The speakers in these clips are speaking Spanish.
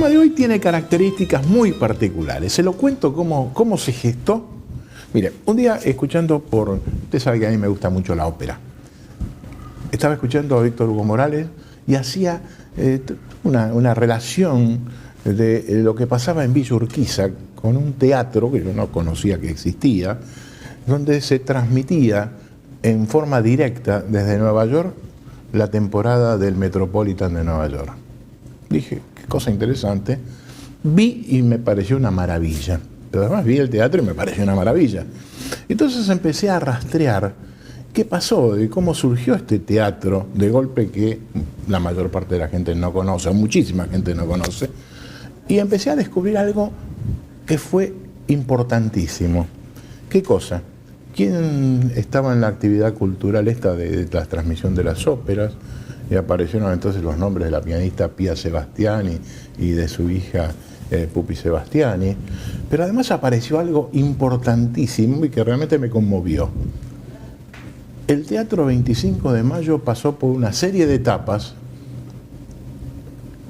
programa de hoy tiene características muy particulares. Se lo cuento cómo se gestó. Mire, un día escuchando usted sabe que a mí me gusta mucho la ópera. Estaba escuchando a Víctor Hugo Morales y hacía una relación de lo que pasaba en Villa Urquiza con un teatro que yo no conocía que existía, donde se transmitía en forma directa desde Nueva York la temporada del Metropolitan de Nueva York. Dije, qué cosa interesante. Vi y me pareció una maravilla. Pero además vi el teatro y me pareció una maravilla. Entonces empecé a rastrear qué pasó y cómo surgió este teatro de golpe que la mayor parte de la gente no conoce, o muchísima gente no conoce. Y empecé a descubrir algo que fue importantísimo. ¿Qué cosa? ¿Quién estaba en la actividad cultural esta de la transmisión de las óperas? Y aparecieron entonces los nombres de la pianista Pia Sebastiani y de su hija Pupi Sebastiani. Pero además apareció algo importantísimo y que realmente me conmovió. El Teatro 25 de Mayo pasó por una serie de etapas,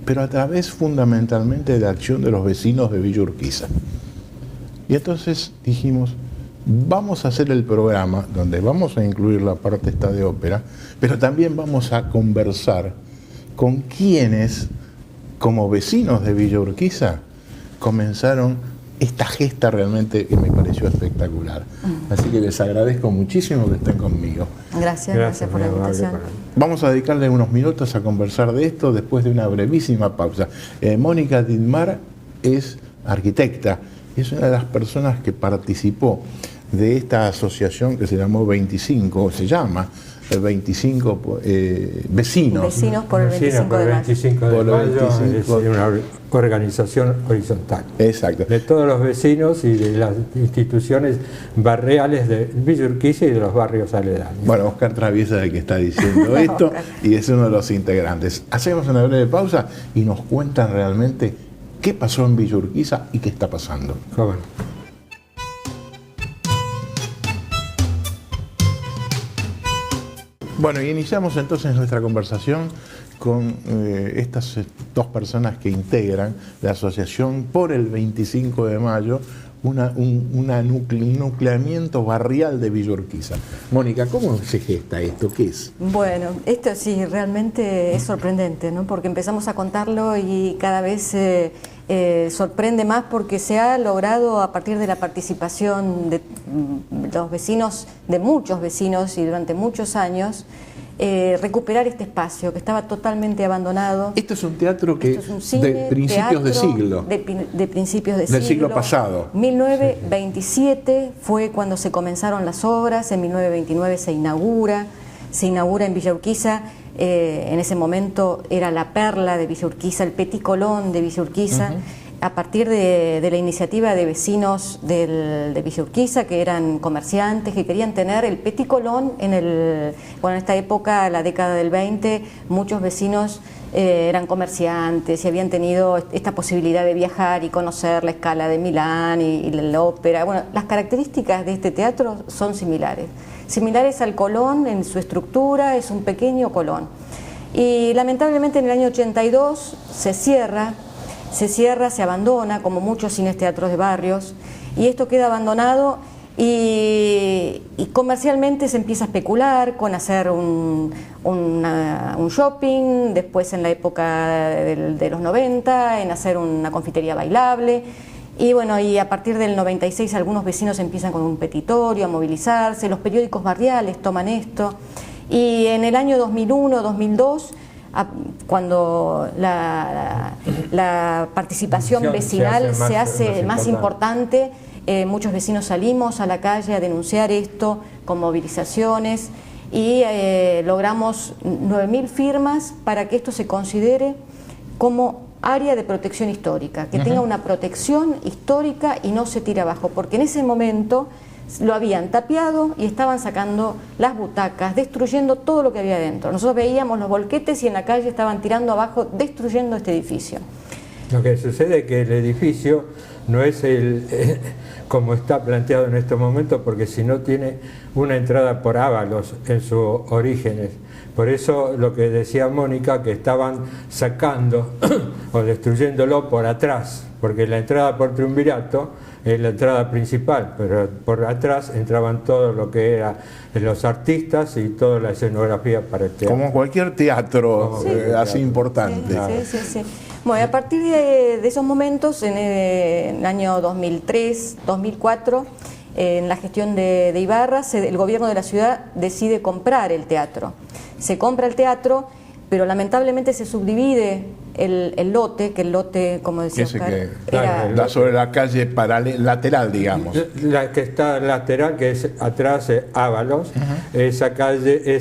pero a través fundamentalmente de la acción de los vecinos de Villa Urquiza. Y entonces dijimos, vamos a hacer el programa donde vamos a incluir la parte esta de ópera, pero también vamos a conversar con quienes, como vecinos de Villa Urquiza, comenzaron esta gesta realmente que me pareció espectacular. Así que les agradezco muchísimo que estén conmigo. Gracias por la invitación. Vamos a dedicarle unos minutos a conversar de esto después de una brevísima pausa. Mónica Dittmar es arquitecta, es una de las personas que participó de esta asociación que se llamó 25, o se llama 25 vecinos. Vecinos por el 25 de mayo. Es una organización horizontal. Exacto. De todos los vecinos y de las instituciones barriales de Villa Urquiza y de los barrios aledaños. Bueno, Oscar Traviesa es el que está diciendo esto y es uno de los integrantes. Hacemos una breve pausa y nos cuentan realmente qué pasó en Villa Urquiza y qué está pasando. Bueno. Bueno, y iniciamos entonces nuestra conversación con estas dos personas que integran la asociación por el 25 de mayo, un nucleamiento barrial de Villa Urquiza. Mónica, ¿cómo se gesta esto? ¿Qué es? Bueno, esto sí, realmente es sorprendente, ¿no? Porque empezamos a contarlo y cada vez sorprende más porque se ha logrado a partir de la participación de los vecinos, de muchos vecinos y durante muchos años, recuperar este espacio que estaba totalmente abandonado. Esto es un teatro que es un cine, de principios de siglo. De principios de del siglo pasado. 1927 fue cuando se comenzaron las obras, en 1929 se inaugura en Villa Urquiza. En ese momento era la perla de Villa Urquiza, el Petit Colón de Villa Urquiza. A partir de la iniciativa de vecinos de Villa Urquiza, que eran comerciantes, que querían tener el Petit Colón en esta época, la década del 20, muchos vecinos eran comerciantes y habían tenido esta posibilidad de viajar y conocer la Scala de Milán y la ópera. Bueno, las características de este teatro son similares al Colón en su estructura, es un pequeño Colón. Y lamentablemente en el año 82 se cierra, se abandona, como muchos cines teatros de barrios, y esto queda abandonado y comercialmente se empieza a especular con hacer un shopping, después en la época de los 90, en hacer una confitería bailable. Y bueno, y a partir del 96 algunos vecinos empiezan con un petitorio a movilizarse, los periódicos barriales toman esto, y en el año 2001-2002, cuando la participación vecinal se hace más importante, muchos vecinos salimos a la calle a denunciar esto con movilizaciones y logramos 9.000 firmas para que esto se considere como área de protección histórica, que tenga una protección histórica y no se tire abajo, porque en ese momento lo habían tapiado y estaban sacando las butacas, destruyendo todo lo que había dentro. Nosotros veíamos los volquetes y en la calle estaban tirando abajo, destruyendo este edificio. Lo que sucede es que el edificio no es como está planteado en estos momentos, porque si no tiene una entrada por Ábalos en sus orígenes. Por eso lo que decía Mónica, que estaban sacando o destruyéndolo por atrás, porque la entrada por Triunvirato es la entrada principal, pero por atrás entraban todo lo que era los artistas y toda la escenografía para el teatro. Como cualquier teatro así importante. Sí. Bueno, a partir de esos momentos, en el año 2003, 2004, en la gestión de Ibarra, el gobierno de la ciudad decide comprar el teatro. Se compra el teatro, pero lamentablemente se subdivide el lote, que el lote, como decía Oscar, da sobre la calle lateral, digamos. La que está lateral, que es atrás Ábalos, esa calle,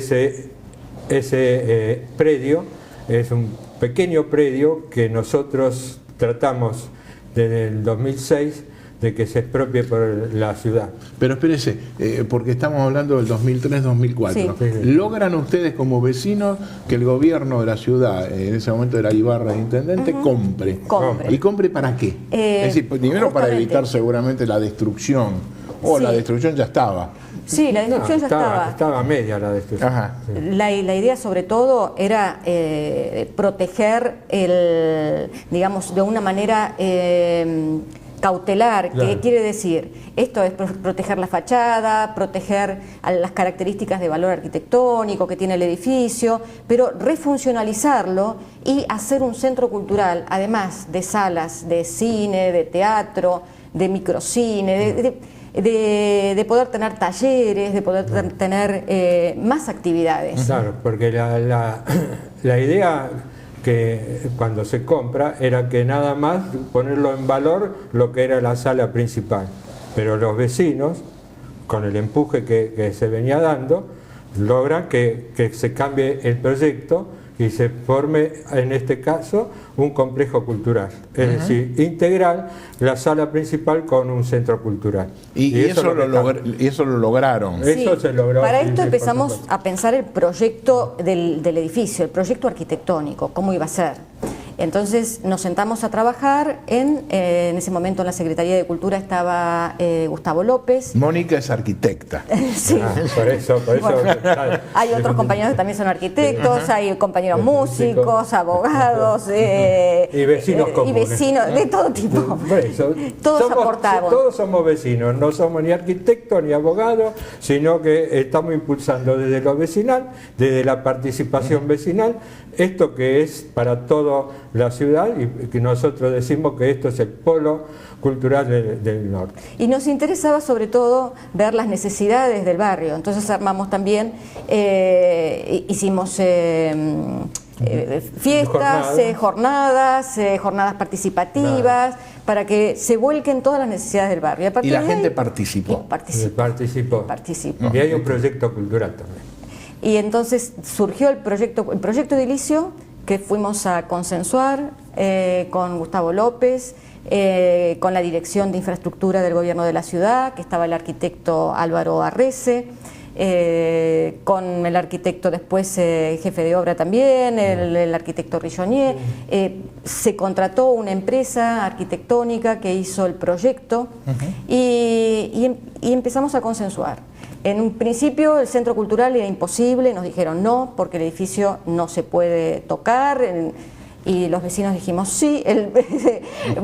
ese predio, es un pequeño predio que nosotros tratamos desde el 2006 de que se expropie por la ciudad. Pero espérese, porque estamos hablando del 2003-2004. Sí. ¿Logran ustedes como vecinos que el gobierno de la ciudad, en ese momento era Ibarra de intendente, compre? ¿Y compre para qué? Es decir, primero para evitar seguramente la destrucción. La destrucción ya estaba. Sí, la destrucción ya estaba. Estaba media la destrucción. Ajá. Sí. La idea sobre todo era proteger digamos, de una manera cautelar, claro. ¿Qué quiere decir? Esto es proteger la fachada, proteger las características de valor arquitectónico que tiene el edificio, pero refuncionalizarlo y hacer un centro cultural, además de salas de cine, de teatro, de microcine, de poder tener talleres, de poder tener más actividades. Claro, porque la idea que cuando se compra era que nada más ponerlo en valor lo que era la sala principal, pero los vecinos, con el empuje que se venía dando, logran que se cambie el proyecto y se forme, en este caso, un complejo cultural, es decir, integral la sala principal con un centro cultural. Y eso lo lograron. Sí, eso se logró. Para esto empezamos a pensar el proyecto del edificio, el proyecto arquitectónico, cómo iba a ser. Entonces nos sentamos a trabajar en ese momento en la Secretaría de Cultura estaba Gustavo López. Mónica es arquitecta. Sí. Por eso. Bueno, hay otros compañeros que también son arquitectos, hay compañeros músicos, abogados, y vecinos comunes. Y vecinos de todo tipo. Todos aportamos. Todos somos vecinos, no somos ni arquitectos ni abogados, sino que estamos impulsando desde lo vecinal, desde la participación vecinal, esto que es para toda la ciudad y que nosotros decimos que esto es el polo cultural del norte. Y nos interesaba sobre todo ver las necesidades del barrio, entonces armamos también, hicimos fiestas, jornadas participativas, para que se vuelquen todas las necesidades del barrio. Y la gente participó. Participó. Y hay un proyecto cultural también. Y entonces surgió el proyecto edilicio que fuimos a consensuar con Gustavo López, con la Dirección de Infraestructura del Gobierno de la Ciudad, que estaba el arquitecto Álvaro Arrece, con el arquitecto después jefe de obra también, el arquitecto Rillonier. Se contrató una empresa arquitectónica que hizo el proyecto y empezamos a consensuar. En un principio el centro cultural era imposible, nos dijeron no, porque el edificio no se puede tocar, y los vecinos dijimos sí,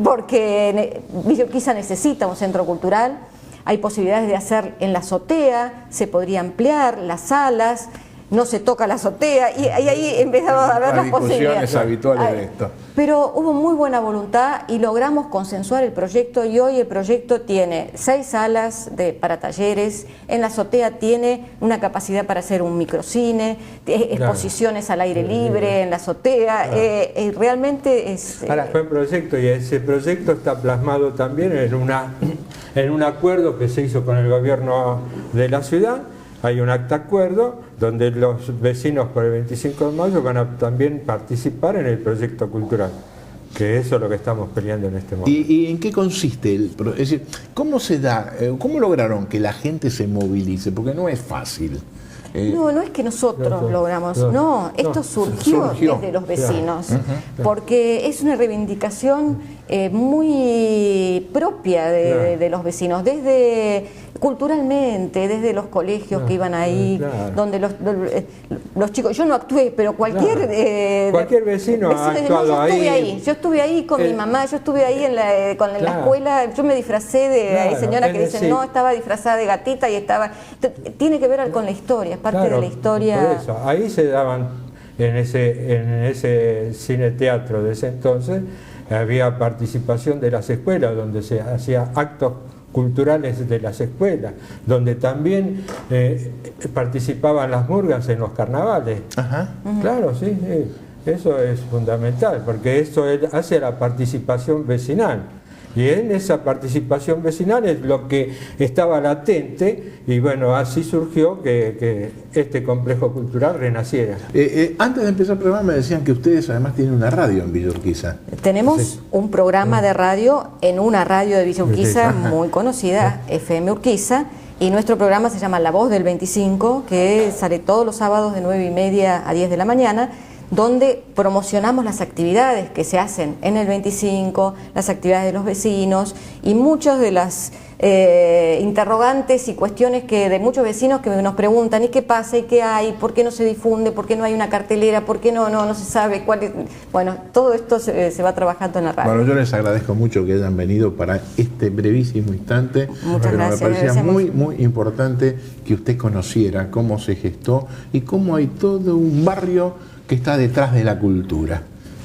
porque Villa Urquiza necesita un centro cultural, hay posibilidades de hacer en la azotea, se podría ampliar las salas, no se toca la azotea, y ahí empezamos a ver las posibilidades habituales de esto. Pero hubo muy buena voluntad y logramos consensuar el proyecto, y hoy el proyecto tiene 6 salas para talleres, en la azotea tiene una capacidad para hacer un microcine, exposiciones al aire libre en la azotea, realmente es... Fue un proyecto, y ese proyecto está plasmado también en un acuerdo que se hizo con el gobierno de la ciudad. Hay un acta acuerdo donde los vecinos por el 25 de mayo van a también participar en el proyecto cultural, que eso es lo que estamos peleando en este momento. ¿Y en qué consiste es decir, cómo se da, cómo lograron que la gente se movilice? Porque no es fácil. No es que nosotros logramos, esto surgió desde los vecinos, porque es una reivindicación muy propia Claro. de los vecinos, desde culturalmente, desde los colegios que iban ahí, claro. donde los chicos, yo no actué, pero cualquier Claro. Cualquier vecino ha actuado yo estuve ahí. yo estuve ahí con mi mamá, yo estuve ahí en la Claro. escuela, yo me disfacé de, hay Claro, señoras es que dicen, decir, no, estaba disfrazada de gatita y estaba, tiene que ver con la historia, es parte de la historia. Por eso, ahí se daban, en ese cine teatro de ese entonces, había participación de las escuelas, donde se hacía actos culturales de las escuelas, donde también participaban las murgas en los carnavales. Ajá. Claro, sí, eso es fundamental, porque eso hace la participación vecinal. Y en esa participación vecinal es lo que estaba latente, y bueno, así surgió que este complejo cultural renaciera. Antes de empezar el programa me decían que ustedes además tienen una radio en Villa Urquiza. Tenemos un programa de radio en una radio de Villa Urquiza muy conocida, FM Urquiza, y nuestro programa se llama La Voz del 25, que sale todos los sábados de 9:30 a 10 de la mañana, donde promocionamos las actividades que se hacen en el 25, las actividades de los vecinos y muchas de las interrogantes y cuestiones que de muchos vecinos que nos preguntan, ¿y qué pasa? ¿Y qué hay? ¿Por qué no se difunde? ¿Por qué no hay una cartelera? ¿Por qué no se sabe cuál es? Bueno, todo esto se va trabajando en la radio. Bueno, yo les agradezco mucho que hayan venido para este brevísimo instante. Muchas pero gracias, me parecía agradecemos. muy importante que usted conociera cómo se gestó y cómo hay todo un barrio que está detrás de la cultura.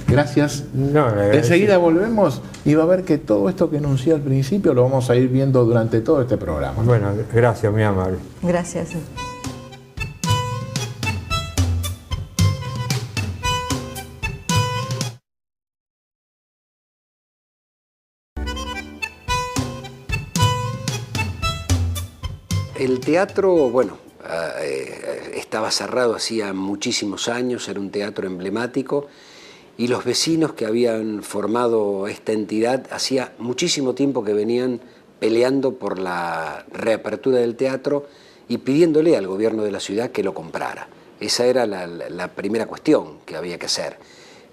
Gracias. No, Enseguida volvemos y va a ver que todo esto que enuncié al principio lo vamos a ir viendo durante todo este programa. Bueno, gracias, muy amable. Gracias. El teatro, bueno, estaba cerrado hacía muchísimos años, era un teatro emblemático, y los vecinos que habían formado esta entidad hacía muchísimo tiempo que venían peleando por la reapertura del teatro y pidiéndole al gobierno de la ciudad que lo comprara. Esa era la primera cuestión que había que hacer,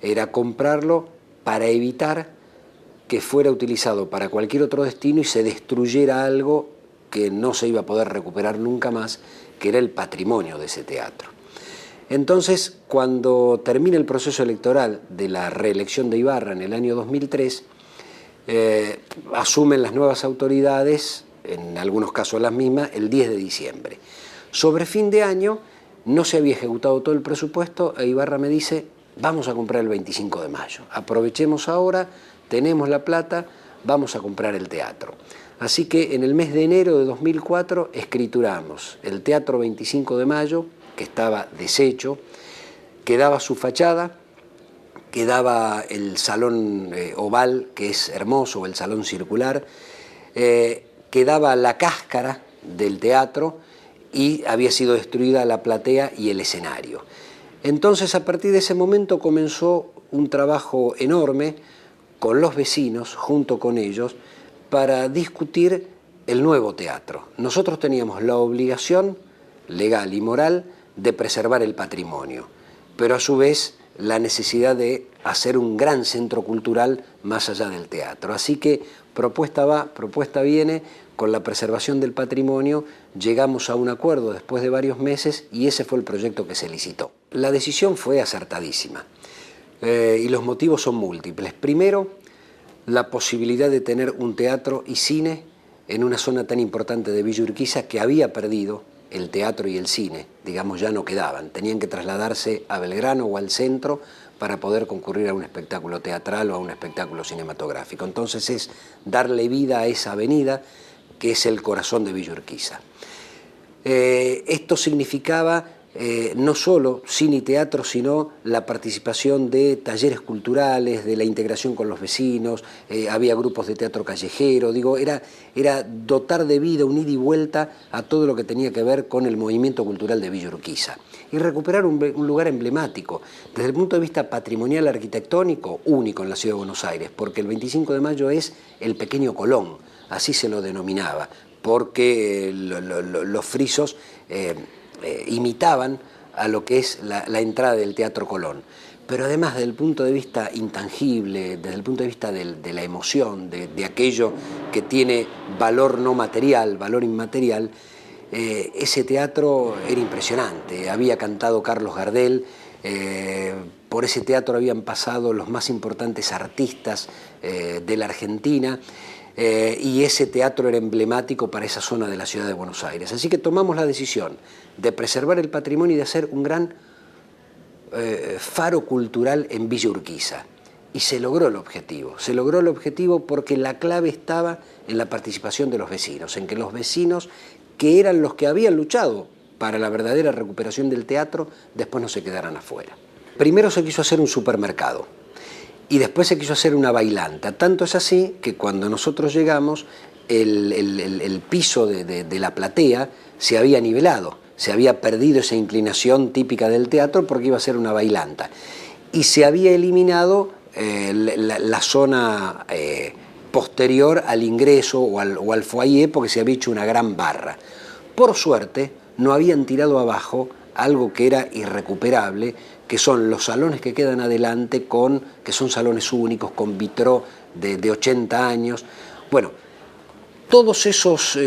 era comprarlo para evitar que fuera utilizado para cualquier otro destino y se destruyera algo que no se iba a poder recuperar nunca más, que era el patrimonio de ese teatro. Entonces, cuando termina el proceso electoral de la reelección de Ibarra en el año 2003, asumen las nuevas autoridades, en algunos casos las mismas, el 10 de diciembre. Sobre fin de año no se había ejecutado todo el presupuesto e Ibarra me dice, vamos a comprar el 25 de mayo, aprovechemos ahora, tenemos la plata, vamos a comprar el teatro. Así que en el mes de enero de 2004 escrituramos el Teatro 25 de Mayo, que estaba deshecho, quedaba su fachada, quedaba el salón oval, que es hermoso, o el salón circular, quedaba la cáscara del teatro y había sido destruida la platea y el escenario. Entonces, a partir de ese momento comenzó un trabajo enorme con los vecinos, junto con ellos, para discutir el nuevo teatro. Nosotros teníamos la obligación legal y moral de preservar el patrimonio, pero a su vez la necesidad de hacer un gran centro cultural más allá del teatro. Así que propuesta va, propuesta viene, con la preservación del patrimonio llegamos a un acuerdo después de varios meses y ese fue el proyecto que se licitó. La decisión fue acertadísima y los motivos son múltiples. Primero, la posibilidad de tener un teatro y cine en una zona tan importante de Villa Urquiza que había perdido el teatro y el cine, digamos, ya no quedaban, tenían que trasladarse a Belgrano o al centro para poder concurrir a un espectáculo teatral o a un espectáculo cinematográfico. Entonces es darle vida a esa avenida que es el corazón de Villa Urquiza. Esto significaba no solo cine y teatro, sino la participación de talleres culturales, de la integración con los vecinos, había grupos de teatro callejero, digo, era dotar de vida, un ida y vuelta a todo lo que tenía que ver con el movimiento cultural de Villa Urquiza. Y recuperar un lugar emblemático, desde el punto de vista patrimonial arquitectónico, único en la Ciudad de Buenos Aires, porque el 25 de mayo es el pequeño Colón, así se lo denominaba, porque los frisos imitaban a lo que es la entrada del Teatro Colón. pero además desde el punto de vista intangible, desde el punto de vista de la emoción, de aquello que tiene valor no material, valor inmaterial, ese teatro era impresionante. Había cantado Carlos Gardel, por ese teatro habían pasado los más importantes artistas de la Argentina, y ese teatro era emblemático para esa zona de la ciudad de Buenos Aires. Así que tomamos la decisión de preservar el patrimonio y de hacer un gran faro cultural en Villa Urquiza. Y se logró el objetivo. Se logró el objetivo porque la clave estaba en la participación de los vecinos, en que los vecinos, que eran los que habían luchado para la verdadera recuperación del teatro, después no se quedaran afuera. Primero se quiso hacer un supermercado y después se quiso hacer una bailanta. Tanto es así que cuando nosotros llegamos, el piso de la platea se había nivelado, se había perdido esa inclinación típica del teatro porque iba a ser una bailanta. Y se había eliminado la zona posterior al ingreso o al foyer porque se había hecho una gran barra. Por suerte, no habían tirado abajo algo que era irrecuperable, que son los salones que quedan adelante, que son salones únicos, con vitró de 80 años. Bueno, todos esos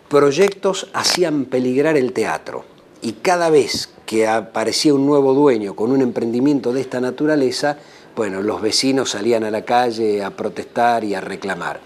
proyectos hacían peligrar el teatro, y cada vez que aparecía un nuevo dueño con un emprendimiento de esta naturaleza, bueno, los vecinos salían a la calle a protestar y a reclamar.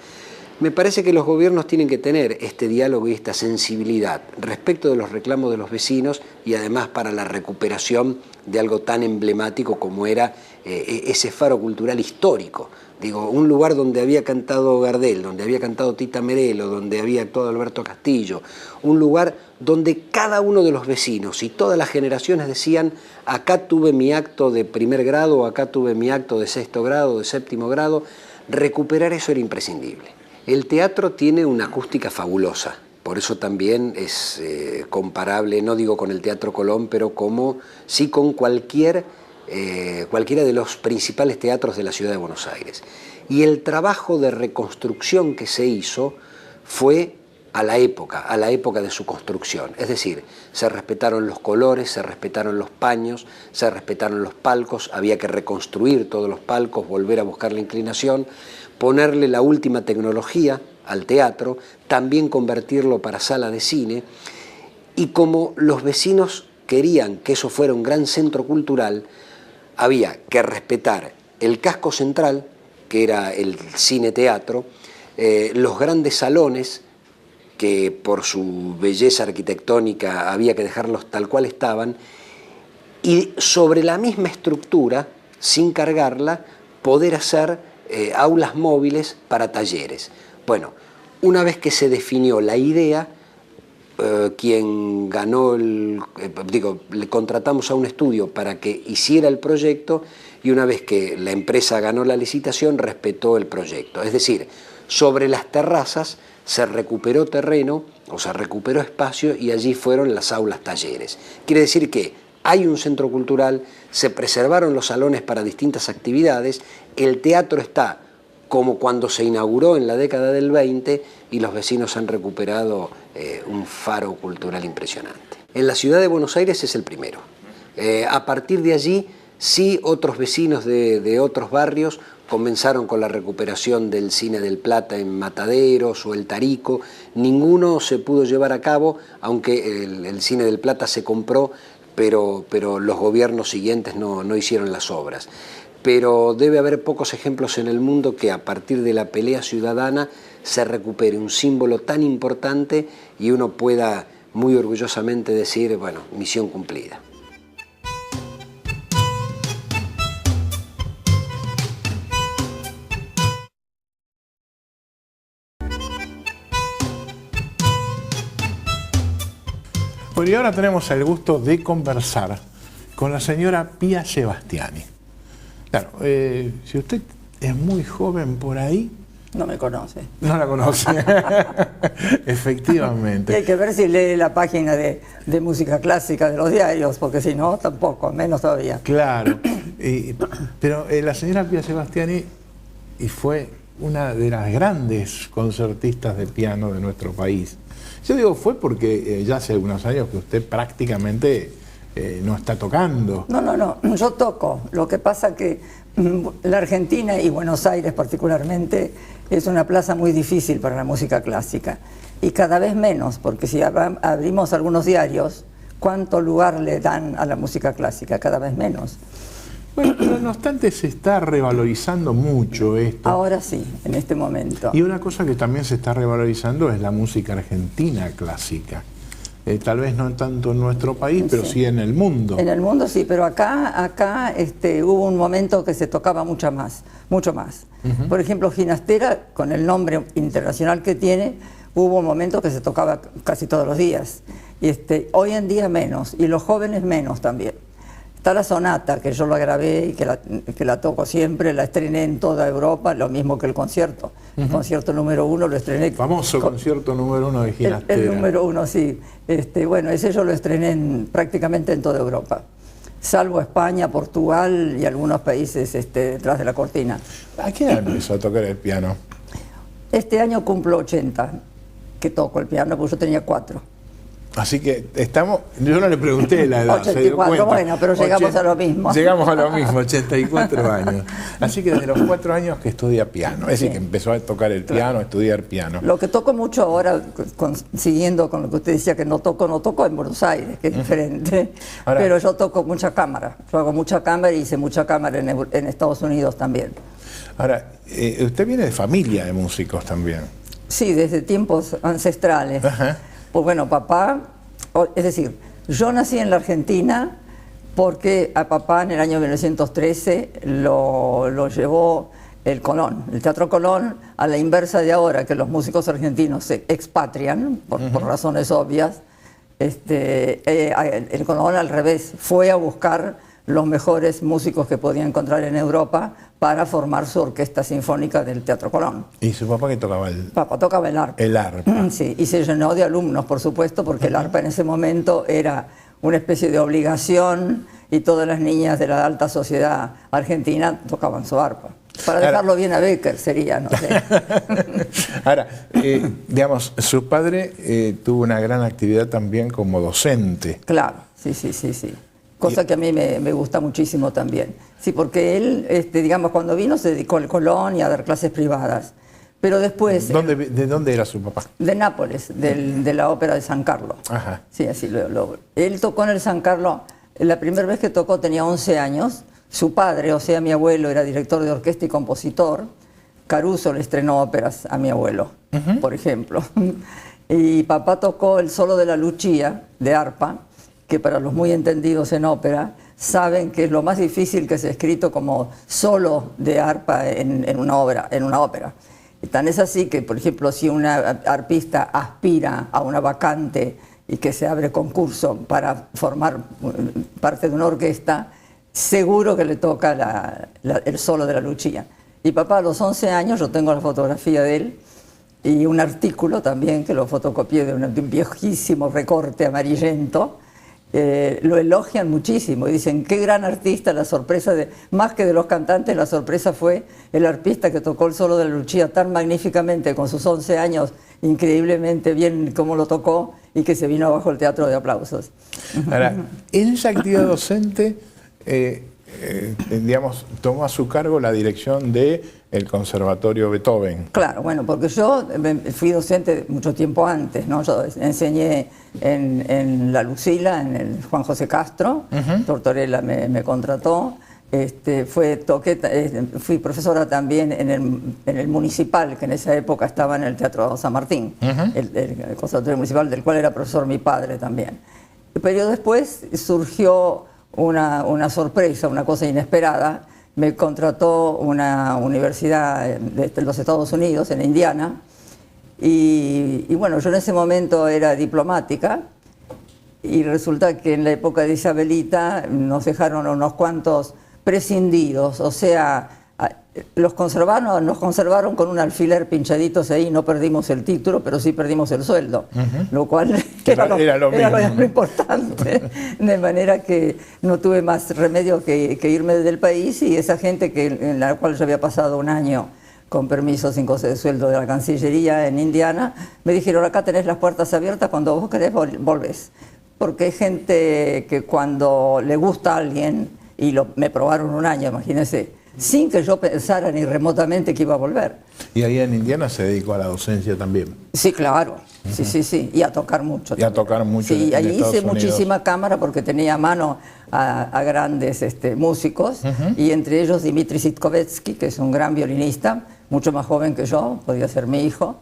Me parece que los gobiernos tienen que tener este diálogo y esta sensibilidad respecto de los reclamos de los vecinos, y además para la recuperación de algo tan emblemático como era ese faro cultural histórico. Digo, un lugar donde había cantado Gardel, donde había cantado Tita Merelo, donde había actuado Alberto Castillo, un lugar donde cada uno de los vecinos y todas las generaciones decían: acá tuve mi acto de primer grado, acá tuve mi acto de sexto grado, de séptimo grado. Recuperar eso era imprescindible. El teatro tiene una acústica fabulosa, por eso también es comparable, no digo con el Teatro Colón, pero sí con cualquiera de los principales teatros de la ciudad de Buenos Aires. Y el trabajo de reconstrucción que se hizo fue a la época de su construcción. Es decir, se respetaron los colores, se respetaron los paños, se respetaron los palcos, había que reconstruir todos los palcos, volver a buscar la inclinación, ponerle la última tecnología al teatro, también convertirlo para sala de cine. Y como los vecinos querían que eso fuera un gran centro cultural, había que respetar el casco central, que era el cine-teatro, los grandes salones, que por su belleza arquitectónica había que dejarlos tal cual estaban, y sobre la misma estructura, sin cargarla, poder hacer aulas móviles para talleres. Bueno, una vez que se definió la idea, quien ganó le contratamos a un estudio para que hiciera el proyecto, y una vez que la empresa ganó la licitación, respetó el proyecto. Es decir, sobre las terrazas se recuperó terreno, o se recuperó espacio, y allí fueron las aulas talleres. Quiere decir que hay un centro cultural, se preservaron los salones para distintas actividades, el teatro está como cuando se inauguró en la década del 20, y los vecinos han recuperado un faro cultural impresionante. En la ciudad de Buenos Aires es el primero. A partir de allí, sí, otros vecinos de otros barrios comenzaron con la recuperación del Cine del Plata en Mataderos o el Tarico. Ninguno se pudo llevar a cabo, aunque el Cine del Plata se compró, pero los gobiernos siguientes no hicieron las obras. Pero debe haber pocos ejemplos en el mundo que a partir de la pelea ciudadana se recupere un símbolo tan importante y uno pueda muy orgullosamente decir, bueno, misión cumplida. Bueno, y ahora tenemos el gusto de conversar con la señora Pía Sebastiani. Claro, si usted es muy joven por ahí... No me conoce. No la conoce. Efectivamente. Y hay que ver si lee la página de música clásica de los diarios, porque si no, tampoco, menos todavía. Claro. Pero la señora Pía Sebastiani fue una de las grandes concertistas de piano de nuestro país. Yo digo fue porque ya hace algunos años que usted prácticamente no está tocando. No, yo toco. Lo que pasa que la Argentina y Buenos Aires particularmente es una plaza muy difícil para la música clásica. Y cada vez menos, porque si abrimos algunos diarios, ¿cuánto lugar le dan a la música clásica? Cada vez menos. Bueno, pero no obstante se está revalorizando mucho esto. Ahora sí, en este momento. Y una cosa que también se está revalorizando es la música argentina clásica. Tal vez no tanto en nuestro país, pero sí en el mundo. En el mundo sí, pero acá hubo un momento que se tocaba mucho más. Por ejemplo, Ginastera, con el nombre internacional que tiene, hubo un momento que se tocaba casi todos los días. Hoy en día menos, y los jóvenes menos también. Está la sonata, que yo la grabé y que la toco siempre, la estrené en toda Europa, lo mismo que el concierto. El concierto número 1 lo estrené. Famoso concierto número 1 de Ginastera. El número 1, sí. Bueno, ese yo lo estrené prácticamente en toda Europa, salvo España, Portugal y algunos países detrás de la cortina. ¿A qué edad empezó a tocar el piano? Este año cumplo 80, que toco el piano, porque yo tenía 4. Así que estamos, yo no le pregunté la edad, 84, se dio cuenta. bueno, pero llegamos a lo mismo. Llegamos a lo mismo, 84 años. Así que desde los 4 años que estudia piano, es decir, que empezó a tocar el piano, a estudiar piano. Lo que toco mucho ahora, siguiendo con lo que usted decía, que no toco en Buenos Aires, que es diferente, Ahora, pero yo toco mucha cámara. Yo hago mucha cámara y hice mucha cámara en Estados Unidos también. Ahora, usted viene de familia de músicos también. Sí, desde tiempos ancestrales. Ajá. Pues bueno, papá, es decir, yo nací en la Argentina porque a papá en el año 1913 lo llevó el Colón, el Teatro Colón, a la inversa de ahora, que los músicos argentinos se expatrian, por razones obvias. El Colón al revés, fue a buscar los mejores músicos que podía encontrar en Europa para formar su orquesta sinfónica del Teatro Colón. ¿Y su papá qué tocaba? Papá tocaba el arpa. El arpa. Sí, y se llenó de alumnos, por supuesto, porque el arpa en ese momento era una especie de obligación y todas las niñas de la alta sociedad argentina tocaban su arpa. Para dejarlo bien a Becker sería, no sé. Ahora, digamos, su padre tuvo una gran actividad también como docente. Claro, sí. Cosa que a mí me gusta muchísimo también. Sí, porque él, digamos, cuando vino se dedicó al Colón y a dar clases privadas. Pero después... ¿De dónde era su papá? De Nápoles, de la ópera de San Carlo. Ajá. Sí, así él tocó en el San Carlo, la primera vez que tocó tenía 11 años. Su padre, o sea, mi abuelo, era director de orquesta y compositor. Caruso le estrenó óperas a mi abuelo, por ejemplo. Y papá tocó el solo de la Lucia, de arpa, que para los muy entendidos en ópera saben que es lo más difícil que se ha escrito como solo de arpa en una ópera. Y tan es así que, por ejemplo, si una arpista aspira a una vacante y que se abre concurso para formar parte de una orquesta, seguro que le toca el solo de la Lucia. Y papá a los 11 años, yo tengo la fotografía de él, y un artículo también que lo fotocopié de un viejísimo recorte amarillento. Lo elogian muchísimo y dicen, qué gran artista, la sorpresa más que de los cantantes, la sorpresa fue el arpista que tocó el solo de la Lucia tan magníficamente con sus 11 años, increíblemente bien como lo tocó y que se vino abajo el teatro de aplausos. Ahora, en esa actividad docente, digamos, tomó a su cargo la dirección del Conservatorio Beethoven. Claro, bueno, porque yo fui docente mucho tiempo antes, ¿no? Yo enseñé en la Lucila, en el Juan José Castro, Tortorella me contrató, fui profesora también en el Municipal, que en esa época estaba en el Teatro San Martín, el Conservatorio Municipal, del cual era profesor mi padre también. Pero después surgió una sorpresa, una cosa inesperada. Me contrató una universidad de los Estados Unidos, en Indiana, y bueno, yo en ese momento era diplomática, y resulta que en la época de Isabelita nos dejaron unos cuantos prescindidos, o sea, nos conservaron con un alfiler pinchaditos ahí, no perdimos el título, pero sí perdimos el sueldo, lo cual era lo importante, de manera que no tuve más remedio que irme del país, y esa gente en la cual yo había pasado un año con permiso sin goce de sueldo de la Cancillería en Indiana, me dijeron, acá tenés las puertas abiertas, cuando vos querés volvés. porque hay gente que cuando le gusta a alguien, y me probaron un año, imagínense, sin que yo pensara ni remotamente que iba a volver. Y ahí en Indiana se dedicó a la docencia también. Sí, claro, sí, y a tocar mucho. Y a tocar mucho Sí, en ahí Estados hice Unidos. muchísima cámara porque tenía a mano a grandes músicos, y entre ellos Dmitri Sitkovetsky, que es un gran violinista, mucho más joven que yo, podía ser mi hijo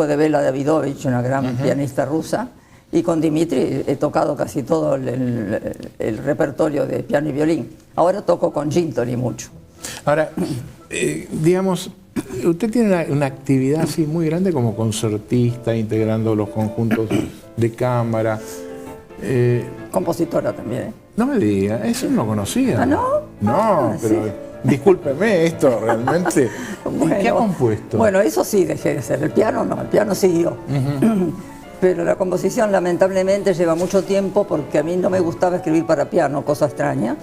de Bela Davidovich, una gran pianista rusa, y con Dmitri he tocado casi todo el repertorio de piano y violín. Ahora toco con Gintoli mucho. Ahora, digamos, usted tiene una actividad así muy grande como concertista, integrando los conjuntos de cámara. Compositora también, ¿eh? No me diga, eso no lo conocía. ¿Ah, no? No, Ah, pero sí. discúlpeme esto realmente. Bueno, ¿Qué ha compuesto? Bueno, eso sí dejé de ser. El piano no, el piano siguió. Pero la composición lamentablemente lleva mucho tiempo porque a mí no me gustaba escribir para piano, cosa extraña,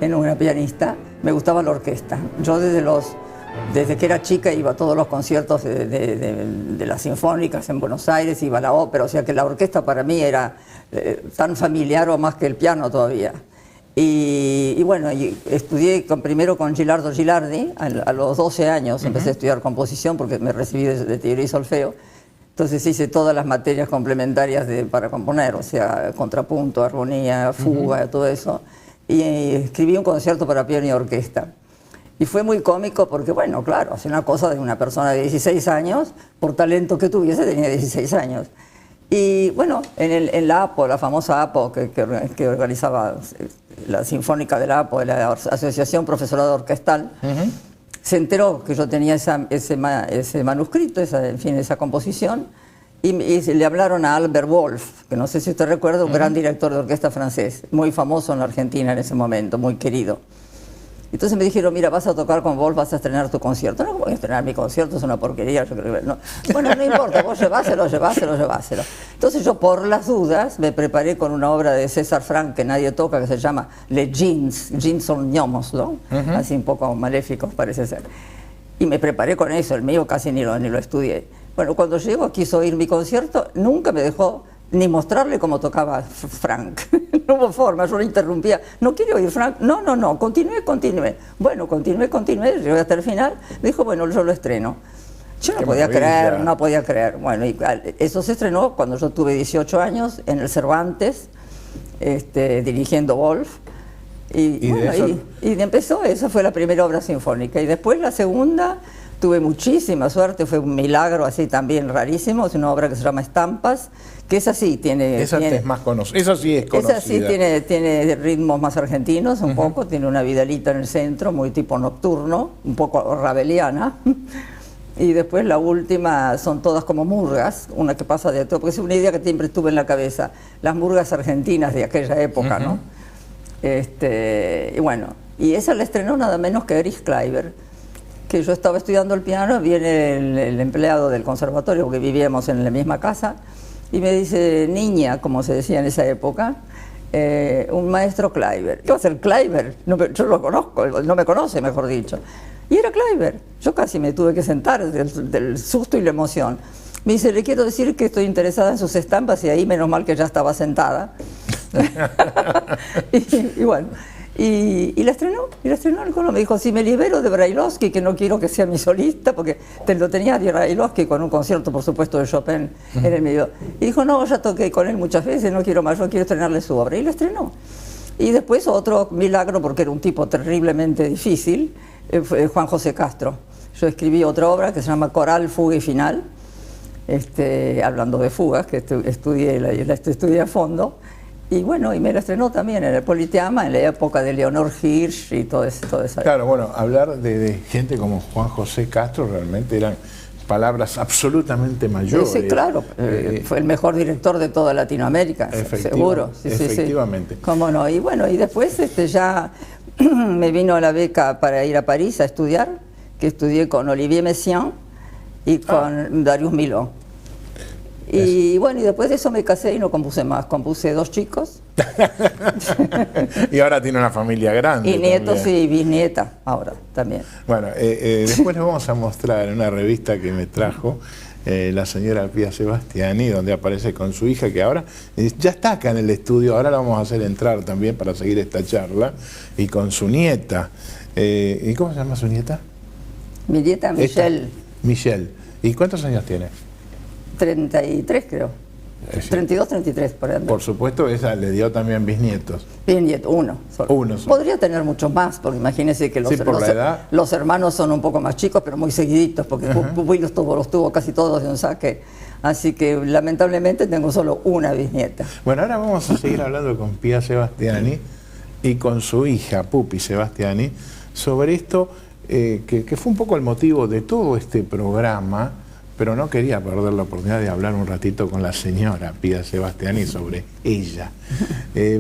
en una pianista. Me gustaba la orquesta. Yo desde que era chica iba a todos los conciertos de las sinfónicas en Buenos Aires, iba a la ópera, o sea que la orquesta para mí era tan familiar o más que el piano todavía. Y bueno, estudié primero con Gilardo Gilardi, a los 12 años empecé a estudiar composición porque me recibí de teoría y solfeo. Entonces hice todas las materias complementarias para componer, o sea, contrapunto, armonía, fuga, todo eso. Y escribí un concierto para piano y orquesta. Y fue muy cómico porque, bueno, claro, hace una cosa de una persona de 16 años, por talento que tuviese, tenía 16 años. Y bueno, en la APO, la famosa APO que organizaba la Sinfónica de la APO, de la Asociación Profesorado Orquestal, se enteró que yo tenía ese manuscrito, esa composición, y le hablaron a Albert Wolff, que no sé si usted recuerda, un gran director de orquesta francés, muy famoso en la Argentina en ese momento, muy querido. Entonces me dijeron, mira, vas a tocar con Wolff, vas a estrenar tu concierto. No, voy a estrenar mi concierto, es una porquería. Yo creo que no. Bueno, no importa, vos lleváselo. Entonces yo, por las dudas, me preparé con una obra de César Franck que nadie toca, que se llama Les Jeans. Jeans son ñomos, ¿no? Así un poco maléficos parece ser. Y me preparé con eso, el mío casi ni lo estudié. Bueno, cuando llegó, quiso oír mi concierto, nunca me dejó ni mostrarle cómo tocaba Franck. No hubo forma, yo lo interrumpía. ¿No quiere oír Franck? No, continúe. Bueno, continué, llegué hasta el final. Me dijo, bueno, yo lo estreno. Yo no podía creer. Bueno, y eso se estrenó cuando yo tuve 18 años en el Cervantes, dirigiendo Wolff. Y empezó, esa fue la primera obra sinfónica. Y después la segunda, tuve muchísima suerte, fue un milagro así también rarísimo, es una obra que se llama Estampas, que esa sí tiene... Esa es más conocida. Esa sí es conocida. Esa sí tiene ritmos más argentinos, un poco, tiene una vidalita en el centro, muy tipo nocturno, un poco raveliana. Y después la última son todas como murgas, una que pasa de todo, porque es una idea que siempre tuve en la cabeza, las murgas argentinas de aquella época, ¿no? Y bueno, y esa la estrenó nada menos que Erich Kleiber, que yo estaba estudiando el piano, viene el empleado del conservatorio, porque vivíamos en la misma casa, y me dice, niña, como se decía en esa época, un maestro Kleiber. ¿Qué va a ser Kleiber? No, yo lo conozco, no me conoce, mejor dicho. Y era Kleiber. Yo casi me tuve que sentar del susto y la emoción. Me dice, le quiero decir que estoy interesada en sus estampas, y ahí menos mal que ya estaba sentada. y bueno, y la estrenó el Colón. Me dijo, si me libero de Brailovsky, que no quiero que sea mi solista, porque lo tenía de Brailovsky con un concierto, por supuesto, de Chopin en el medio. Y dijo, no, ya toqué con él muchas veces, no quiero más, yo quiero estrenarle su obra. Y la estrenó. Y después otro milagro, porque era un tipo terriblemente difícil, fue Juan José Castro. Yo escribí otra obra que se llama Coral, Fuga y Final, hablando de fugas, que estudié a fondo. Y bueno, y me la estrenó también en el Politeama, en la época de Leonor Hirsch y todo eso. Claro, bueno, hablar de gente como Juan José Castro realmente eran palabras absolutamente mayores. Sí, claro, fue el mejor director de toda Latinoamérica, seguro. Sí, efectivamente. Sí. ¿Cómo no? Y bueno, y después ya me vino la beca para ir a París a estudiar, que estudié con Olivier Messiaen y con Darius Milhaud. Y bueno, y después de eso me casé y no compuse más, compuse 2 chicos. Y ahora tiene una familia grande. Y nietos y bisnieta ahora también. Bueno, después les vamos a mostrar una revista que me trajo, la señora Pía Sebastiani, donde aparece con su hija, que ahora ya está acá en el estudio, ahora la vamos a hacer entrar también para seguir esta charla, y con su nieta. ¿Y cómo se llama su nieta? Mi nieta Michelle. Michelle. ¿Y cuántos años tiene? 33 creo. Sí. 32, 33 por ahí. Por supuesto, esa le dio también bisnietos. Bisnieto, uno solo. Uno solo. Podría tener muchos más, porque imagínense que Sí, por la edad. los hermanos son un poco más chicos, pero muy seguiditos, porque Pupi los tuvo casi todos de un saque. Así que lamentablemente tengo solo una bisnieta. Bueno, ahora vamos a seguir hablando con Pía Sebastiani y con su hija, Pupi Sebastiani, sobre esto que fue un poco el motivo de todo este programa, pero no quería perder la oportunidad de hablar un ratito con la señora Pía Sebastiani sobre ella.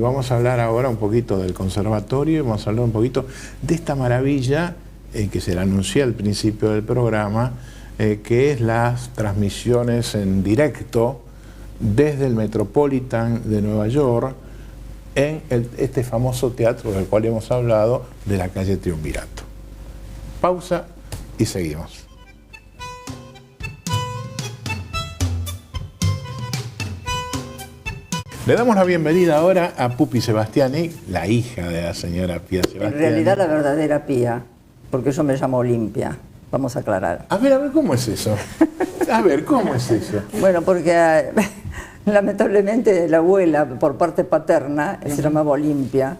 Vamos a hablar ahora un poquito del conservatorio y vamos a hablar un poquito de esta maravilla que se la anuncié al principio del programa, que es las transmisiones en directo desde el Metropolitan de Nueva York en este famoso teatro del cual hemos hablado, de la calle Triunvirato. Pausa y seguimos. Le damos la bienvenida ahora a Pupi Sebastiani, la hija de la señora Pía Sebastiani. En realidad la verdadera Pía, porque yo me llamo Olimpia, vamos a aclarar. A ver, ¿cómo es eso? A ver, ¿cómo es eso? Bueno, porque lamentablemente la abuela, por parte paterna, se llamaba Olimpia,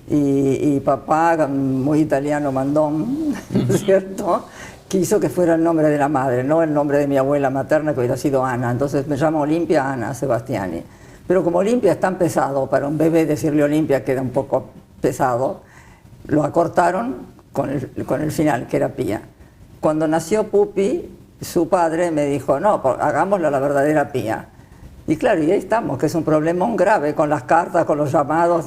y papá, muy italiano mandón, ¿no es cierto?, quiso que fuera el nombre de la madre, no el nombre de mi abuela materna, que hubiera sido Ana. Entonces me llamo Olimpia Ana Sebastiani. Pero como Olimpia es tan pesado, para un bebé decirle Olimpia queda un poco pesado, lo acortaron con el final, que era Pía. Cuando nació Pupi, su padre me dijo, no, hagámosla la verdadera Pía. Y claro, y ahí estamos, que es un problemón grave con las cartas, con los llamados.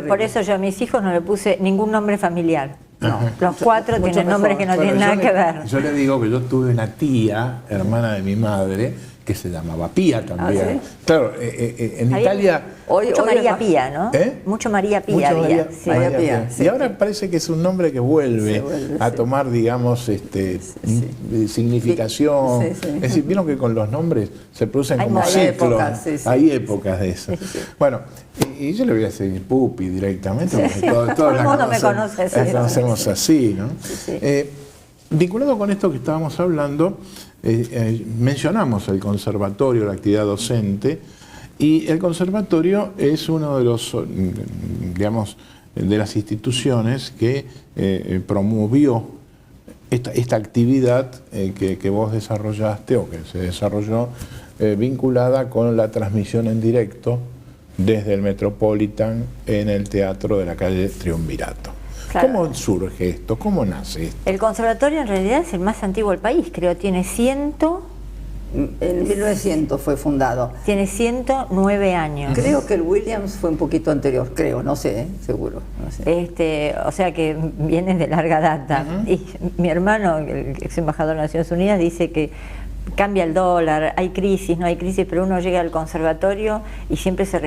Por eso yo a mis hijos no le puse ningún nombre familiar. No. Los cuatro Mucho tienen mejor. nombres que no tienen nada que ver. Yo le digo que yo tuve una tía, hermana de mi madre, que se llamaba Pía también. ¿Ah, sí? Claro, en Ahí- Italia... Mucho María Pía, ¿no? ¿Eh? Mucho María Pía Mucho había. María, Sí. María Pía, Y sí. ahora parece que es un nombre que vuelve, Se vuelve, a sí. tomar, digamos, significación. Sí, sí. Es decir, vieron que con los nombres se producen Hay como modas. Hay ciclos. épocas, sí, sí. Hay épocas de eso. Sí, sí. Bueno, y yo le voy a decir Pupi directamente, porque todos Todo el la mundo me conocen- conoce así. la conocemos así, ¿no? sí. Vinculado con esto que estábamos hablando, mencionamos el conservatorio, la actividad docente, y el conservatorio es uno de los, digamos, de las instituciones que promovió esta actividad que vos desarrollaste o que se desarrolló vinculada con la transmisión en directo desde el Metropolitan en el Teatro de la calle Triunvirato. Claro. ¿Cómo surge esto? ¿Cómo nace esto? El conservatorio en realidad es el más antiguo del país, creo, tiene 1900 fue fundado. 109 años. Creo que el Williams fue un poquito anterior, creo, no sé, seguro. No sé. O sea que viene de larga data. Y mi hermano, el ex embajador de Naciones Unidas, dice que cambia el dólar, hay crisis, no hay crisis, pero uno llega al conservatorio y siempre se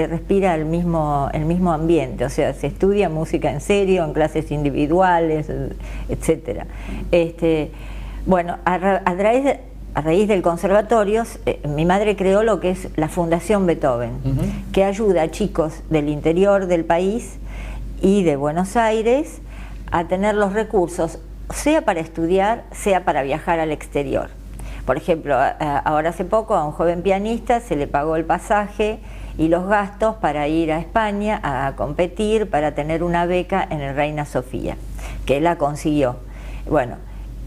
respira el mismo ambiente, o sea, se estudia música en serio, en clases individuales, etcétera. Bueno, a raíz del conservatorio, mi madre creó lo que es la Fundación Beethoven, que ayuda a chicos del interior del país y de Buenos Aires a tener los recursos, sea para estudiar, sea para viajar al exterior. Por ejemplo, ahora hace poco a un joven pianista se le pagó el pasaje y los gastos para ir a España a competir, para tener una beca en el Reina Sofía, que él la consiguió. Bueno,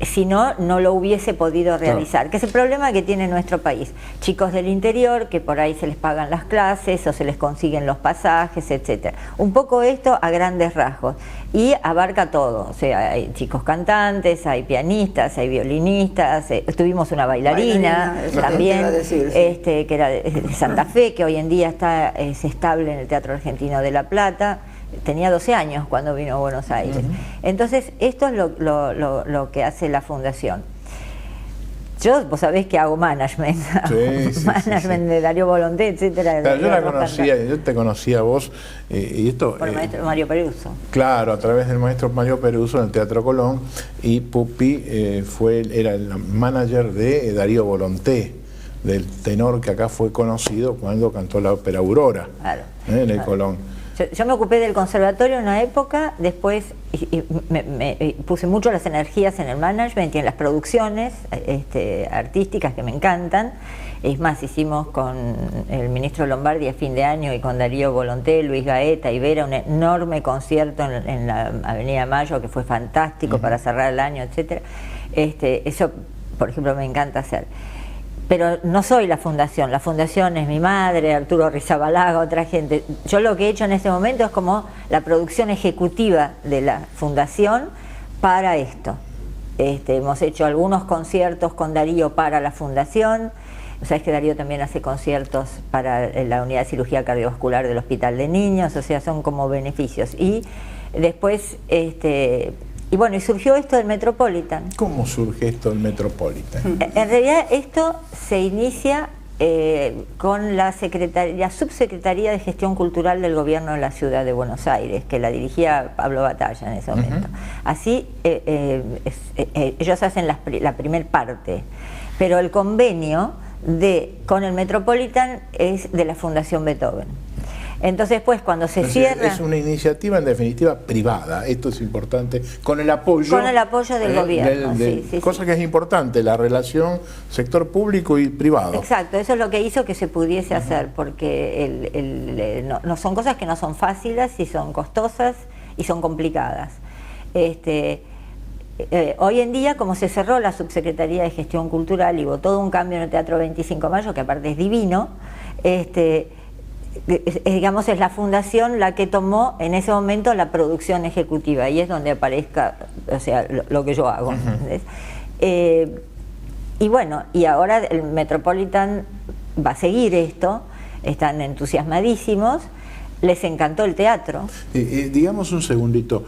si no, no lo hubiese podido realizar, que es el problema que tiene nuestro país. Chicos del interior que por ahí se les pagan las clases o se les consiguen los pasajes, etcétera. Un poco esto a grandes rasgos y abarca todo, o sea, hay chicos cantantes, hay pianistas, hay violinistas, tuvimos una bailarina Bailarina, también, eso te iba a decir, sí. que era de Santa Fe, que hoy en día es estable en el Teatro Argentino de La Plata. Tenía 12 años cuando vino a Buenos Aires. Entonces, esto es lo que hace la fundación. Yo, vos sabés que hago management, management de Darío Volonté, etcétera. Claro, yo te conocía a vos, y esto... Por el maestro Mario Peruso. Claro, a través del maestro Mario Peruso en el Teatro Colón, y Pupi era el manager de Darío Volonté, del tenor que acá fue conocido cuando cantó la ópera Aurora, claro, en el Colón. Yo me ocupé del conservatorio en una época, después me puse mucho las energías en el management y en las producciones artísticas que me encantan. Es más, hicimos con el ministro Lombardi a fin de año y con Darío Volonté, Luis Gaeta y Vera un enorme concierto en la Avenida Mayo que fue fantástico para cerrar el año, etcétera. Eso, por ejemplo, me encanta hacer. Pero no soy la fundación es mi madre, Arturo Rizabalaga, otra gente. Yo lo que he hecho en este momento es como la producción ejecutiva de la fundación para esto. Hemos hecho algunos conciertos con Darío para la fundación. Sabes que Darío también hace conciertos para la unidad de cirugía cardiovascular del Hospital de Niños, o sea, son como beneficios. Y después, y bueno, y surgió esto del Metropolitan. ¿Cómo surge esto del Metropolitan? En realidad esto se inicia con la Subsecretaría de Gestión Cultural del Gobierno de la Ciudad de Buenos Aires, que la dirigía Pablo Batalla en ese momento. Así, ellos hacen la primer parte, pero el convenio con el Metropolitan es de la Fundación Beethoven. Entonces, pues, cuando se cierra... Es una iniciativa, en definitiva, privada. Esto es importante, con el apoyo... Con el apoyo del gobierno, cosa que es importante, la relación sector público y privado. Exacto, eso es lo que hizo que se pudiese hacer, porque no son cosas que no son fáciles, y son costosas, y son complicadas. Hoy en día, como se cerró la Subsecretaría de Gestión Cultural y hubo todo un cambio en el Teatro 25 de Mayo, que aparte es divino, digamos, es la fundación la que tomó en ese momento la producción ejecutiva, y es donde aparezca, o sea, lo que yo hago. Y bueno, y ahora el Metropolitan va a seguir esto, están entusiasmadísimos, les encantó el teatro. Digamos un segundito,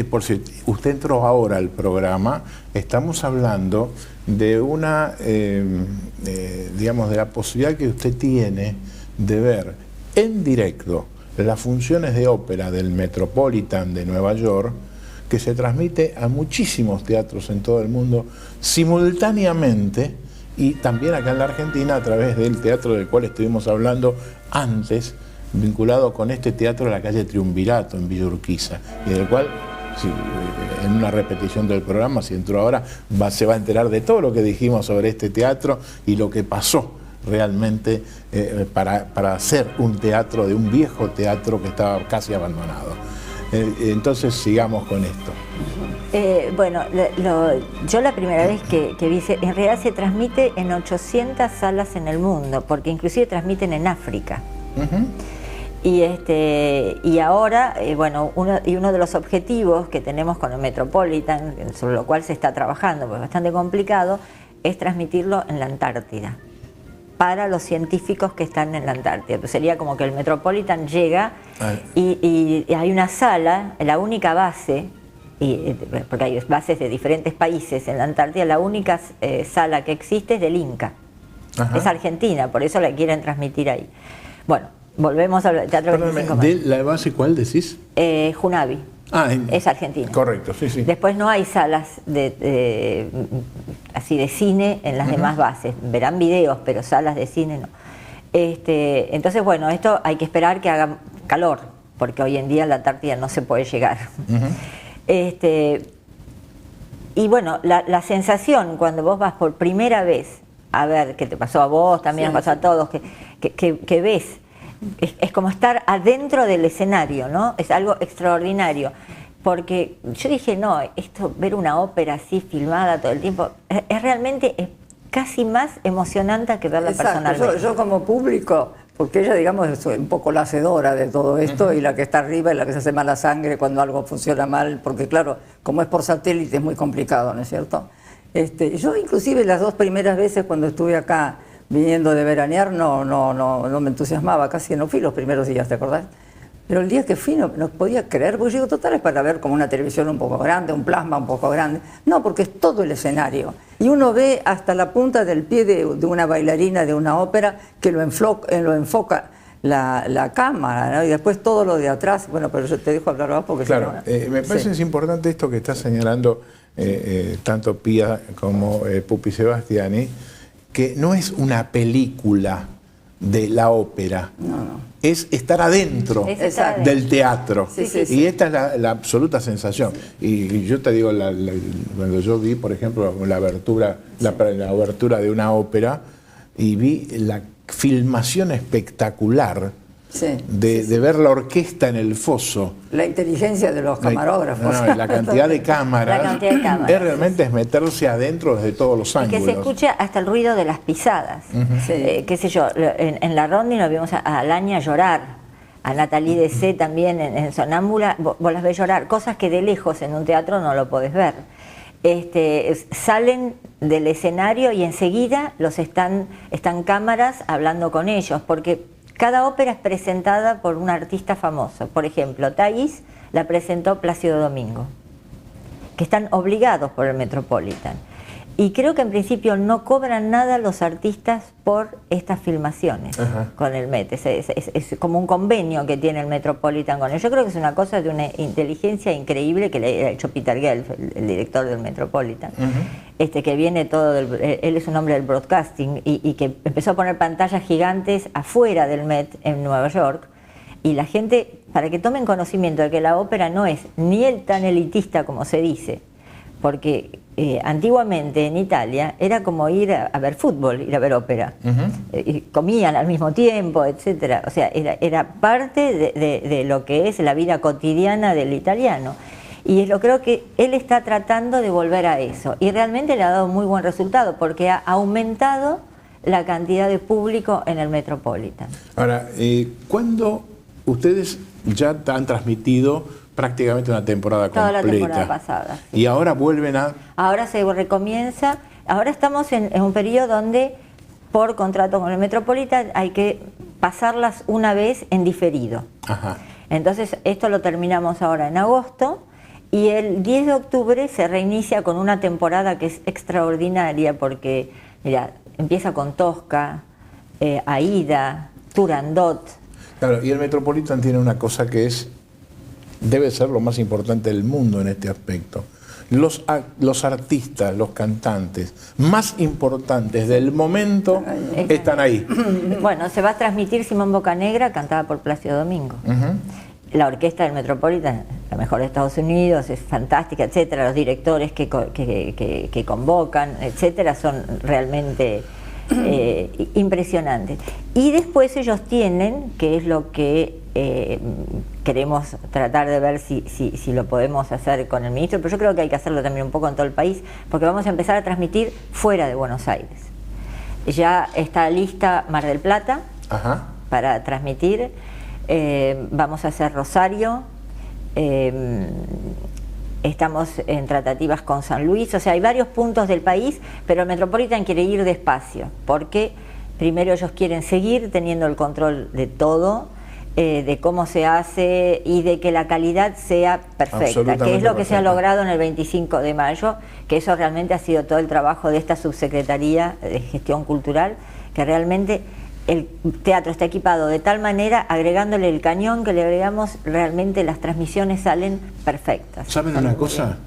por si usted entró ahora al programa, estamos hablando de una, digamos, de la posibilidad que usted tiene de ver en directo las funciones de ópera del Metropolitan de Nueva York, que se transmite a muchísimos teatros en todo el mundo simultáneamente, y también acá en la Argentina a través del teatro del cual estuvimos hablando antes, vinculado con este teatro de la calle Triunvirato en Villa Urquiza, y del cual, en una repetición del programa, si entró ahora, se va a enterar de todo lo que dijimos sobre este teatro y lo que pasó realmente para hacer un teatro, de un viejo teatro que estaba casi abandonado. Entonces sigamos con esto. Bueno, yo la primera vez que vi, en realidad se transmite en 800 salas en el mundo, porque inclusive transmiten en África. Y ahora, bueno, uno de los objetivos que tenemos con el Metropolitan, sobre lo cual se está trabajando, porque es bastante complicado, es transmitirlo en la Antártida, para los científicos que están en la Antártida. Pues sería como que el Metropolitan llega y hay una sala, la única base, porque hay bases de diferentes países en la Antártida, la única sala que existe es del Inca. Es Argentina, por eso la quieren transmitir ahí. Bueno, volvemos al Teatro 25 de Mayo. ¿De la base cuál decís? Junavi. Es Argentina. Correcto, sí. Después no hay salas así de cine en las demás bases. Verán videos, pero salas de cine no. Entonces, bueno, esto hay que esperar que haga calor, porque hoy en día en la Antártida no se puede llegar. Y bueno, la sensación cuando vos vas por primera vez a ver, qué te pasó a vos, también nos pasó a todos, que ves. Es como estar adentro del escenario, ¿no? Es algo extraordinario. Porque yo dije, no, ver una ópera así filmada todo el tiempo, es realmente casi más emocionante que verla personalmente. Yo como público, porque ella, digamos, es un poco la hacedora de todo esto, y la que está arriba es la que se hace mala sangre cuando algo funciona mal, porque claro, como es por satélite es muy complicado, ¿no es cierto? Yo inclusive las 2 primeras veces cuando estuve acá, viniendo de veranear, no me entusiasmaba, casi no fui los primeros días, ¿te acordás? Pero el día que fui no podía creer, porque yo digo, total, es para ver como una televisión un poco grande, un plasma un poco grande. No, porque es todo el escenario. Y uno ve hasta la punta del pie de una bailarina de una ópera que lo enfoca la cámara, ¿no? Y después todo lo de atrás. Bueno, pero yo te dejo hablar más porque Claro, si no, me parece es importante esto que está señalando tanto Pía como Pupi Sebastiani, que no es una película de la ópera, es estar adentro Exacto. del teatro. Sí, sí, Y sí. esta es la absoluta sensación. Y yo te digo, cuando yo vi, por ejemplo, la abertura de una ópera y vi la filmación espectacular de ver la orquesta en el foso. la inteligencia de los camarógrafos. La cantidad de cámaras. La cantidad de cámaras, Es realmente es meterse adentro desde todos los Y ángulos. que se escucha hasta el ruido de las pisadas. Qué sé yo, en la Rondi nos vimos a Alaña llorar, a Nathalie Dessé también en Sonámbula, vos las ves llorar, cosas que de lejos en un teatro no lo podés ver. Salen del escenario y enseguida están cámaras hablando con ellos, porque cada ópera es presentada por un artista famoso. Por ejemplo, Thais la presentó Plácido Domingo, que están obligados por el Metropolitan. Y creo que en principio no cobran nada los artistas por estas filmaciones con el Met. Es como un convenio que tiene el Metropolitan con ellos. Yo creo que es una cosa de una inteligencia increíble que le ha hecho Peter Gelf, el director del Metropolitan, que viene todo, él es un hombre del broadcasting y que empezó a poner pantallas gigantes afuera del Met en Nueva York. Y la gente, para que tomen conocimiento de que la ópera no es ni tan elitista como se dice, porque antiguamente en Italia era como ir a ver fútbol, ir a ver ópera. Y comían al mismo tiempo, etcétera. O sea, era parte de lo que es la vida cotidiana del italiano. Y creo que él está tratando de volver a eso. Y realmente le ha dado muy buen resultado, porque ha aumentado la cantidad de público en el Metropolitan. Ahora, ¿cuándo ustedes ya han transmitido prácticamente una temporada completa? Toda la temporada pasada. Sí. Y ahora vuelven a... Ahora se recomienza. Ahora estamos en un periodo donde, por contrato con el Metropolitan, hay que pasarlas una vez en diferido. Entonces, esto lo terminamos ahora en agosto. Y el 10 de octubre se reinicia con una temporada que es extraordinaria porque, mira, empieza con Tosca, Aida, Turandot. Claro, y el Metropolitan tiene una cosa que debe ser lo más importante del mundo en este aspecto. Los artistas, los cantantes más importantes del momento están ahí. Bueno, se va a transmitir Simón Bocanegra, cantada por Plácido Domingo. La orquesta del Metropolitan, la mejor de Estados Unidos, es fantástica, etcétera. Los directores que convocan, etcétera, son realmente impresionantes. Y después ellos tienen, que es lo que queremos tratar de ver si lo podemos hacer con el ministro, pero yo creo que hay que hacerlo también un poco en todo el país, porque vamos a empezar a transmitir fuera de Buenos Aires. Ya está lista Mar del Plata para transmitir. Vamos a hacer Rosario, estamos en tratativas con San Luis, o sea, hay varios puntos del país, pero el Metropolitan quiere ir despacio, porque primero ellos quieren seguir teniendo el control de todo, de cómo se hace y de que la calidad sea perfecta, que es lo que se ha logrado en el 25 de mayo, que eso realmente ha sido todo el trabajo de esta subsecretaría de Gestión Cultural, que realmente el teatro está equipado de tal manera, agregándole el cañón que le agregamos, realmente las transmisiones salen perfectas. ¿Saben una cosa?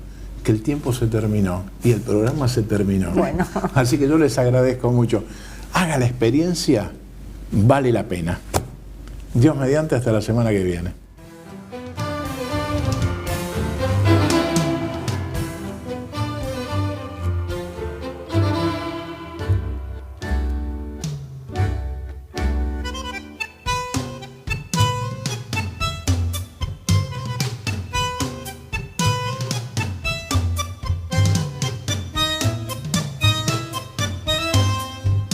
Que el tiempo se terminó y el programa se terminó. Bueno. Así que yo les agradezco mucho. Haga la experiencia, vale la pena. Dios mediante, hasta la semana que viene.